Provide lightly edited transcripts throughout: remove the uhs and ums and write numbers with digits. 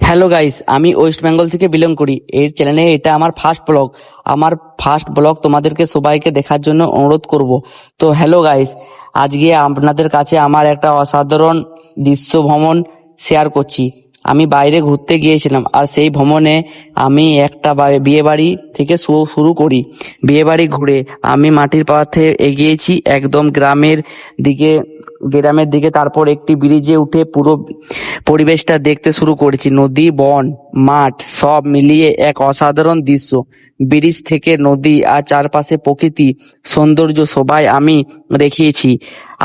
Hello guys, আমি West Bengal থেকে belong করি। এই চ্যানেলে এটা আমার ফার্স্ট ব্লগ। আমার ফার্স্ট ব্লগ তোমাদেরকে সবাইকে দেখার জন্য অনুরোধ করব। তো হ্যালো গাইস, আজকে আপনাদের কাছে আমার একটা অসাধারণ দৃশ্য ভ্রমণ শেয়ার করছি। আমি বাইরে ঘুরতে গিয়েছিলাম, আর সেই ভ্রমণে আমি একটা বিয়ে বাড়ি থেকে শুরু করি। বিয়ে বাড়ি ঘুরে আমি মাটির পথে এগিয়েছি একদম গ্রামের দিকে। তারপর একটি ব্রিজে উঠে পুরো পরিবেশটা দেখতে শুরু করেছি। নদী, বন, মাঠ সব মিলিয়ে এক অসাধারণ দৃশ্য। ব্রিজ থেকে নদী আর চারপাশে প্রকৃতি সৌন্দর্য সবাই আমি দেখিয়েছি।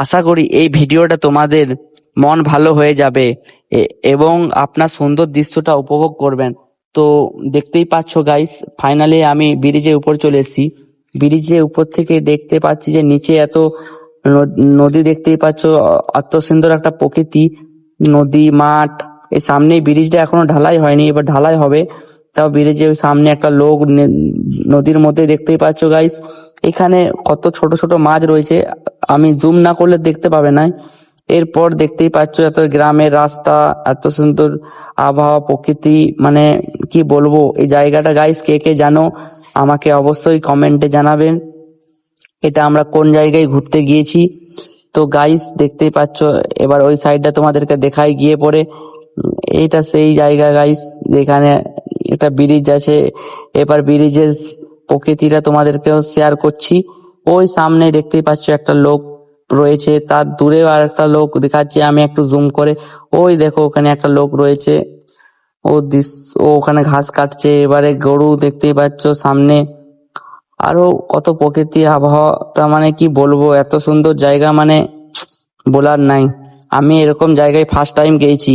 আশা করি এই ভিডিওটা তোমাদের মন ভালো হয়ে যাবে এবং আপনার সুন্দর দৃশ্যটা উপভোগ করবেন। তো দেখতেই পাচ্ছ গাইস, ফাইনালি আমি ব্রিজের উপর চলে এসেছি। ব্রিজের উপর থেকে দেখতে পাচ্ছি যে নিচে এত নদী দেখতেই পাচ্ছ, এত সুন্দর একটা প্রকৃতি, নদী, মাঠ। এই সামনে ব্রিজটা এখনো ঢালাই হয়নি, এবার ঢালাই হবে। তাও ব্রিজের সামনে একটা লোক নদীর মধ্যে দেখতেই পাচ্ছ গাইস। এখানে কত ছোট ছোট মাছ রয়েছে, আমি জুম না করলে দেখতে পাবে না। এরপর দেখতেই পাচ্ছ এত গ্রামের রাস্তা, এত সুন্দর আবহাওয়া, প্রকৃতি, মানে কি বলবো এই জায়গাটা গাইস। কে কে জানো আমাকে অবশ্যই কমেন্টে জানাবেন এটা আমরা কোন জায়গায় ঘুরতে গিয়েছি। তো গাইস দেখতেই পাচ্ছ, এবার ওই সাইডটা তোমাদেরকে দেখাই গিয়ে পরে। এইটা সেই জায়গা গাইস যেখানে একটা ব্রিজ আছে। এবার ব্রিজের প্রকৃতিটা তোমাদেরকেও শেয়ার করছি। ওই সামনে দেখতেই পাচ্ছ একটা লোক রয়েছে, তার দূরেও আর একটা লোক দেখাচ্ছে, আমি একটু জুম করে। ওই দেখো ওখানে একটা লোক রয়েছে, ও ওখানে ঘাস কাটছে। এবারে গরু দেখতেই পাচ্ছ সামনে। আরো কত প্রকৃতি, আবহাওয়াটা মানে কি বলবো, এত সুন্দর জায়গা মানে বলার নাই। আমি এরকম জায়গায় ফার্স্ট টাইম গিয়েছি।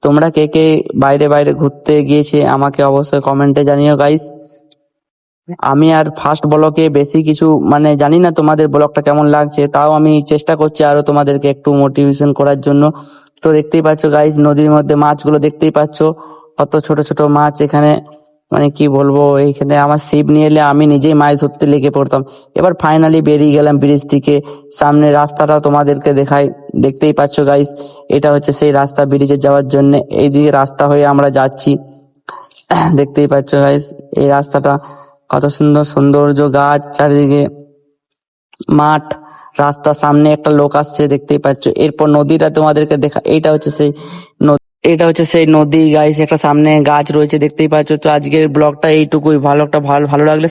তোমরা কে কে বাইরে বাইরে ঘুরতে গিয়েছে আমাকে অবশ্যই কমেন্টে জানিও গাইস। আমি আর ফার্স্ট ব্লকে বেশি কিছু মানে জানি না তোমাদের ব্লগটা কেমন লাগছে, তাও আমি চেষ্টা করছি আরো তোমাদেরকে একটু মোটিভেশন করার জন্য। তো দেখতেই পাচ্ছ গাইস, নদীর মধ্যে মাছগুলো দেখতেই পাচ্ছ, কত ছোট ছোট মাছ এখানে। মানে কি বলবো, এইখানে আমার ছিপ নিয়ে এলে আমি নিজেই মাছ ধরতে লেগে পড়তাম। এবার ফাইনালি বেরিয়ে গেলাম ব্রিজ থেকে। সামনে রাস্তাটাও তোমাদেরকে দেখাই, দেখতেই পাচ্ছ গাইস। এটা হচ্ছে সেই রাস্তা ব্রিজে যাওয়ার জন্য, এইদিকে রাস্তা হয়ে আমরা যাচ্ছি। দেখতেই পাচ্ছ গাইস এই রাস্তাটা, কত সুন্দর সৌন্দর্য, গাছ চারিদিকে, মাঠ, রাস্তার সামনে একটা লোক আসছে দেখতেই পাচ্ছ। এরপর নদীটা তোমাদেরকে দেখা, এটা হচ্ছে সেই নদী গাইস। একটা সামনে গাছ রয়েছে দেখতেই পাচ্ছ। তো আজকের ব্লগটা এইটুকুই। ভালো লাগলে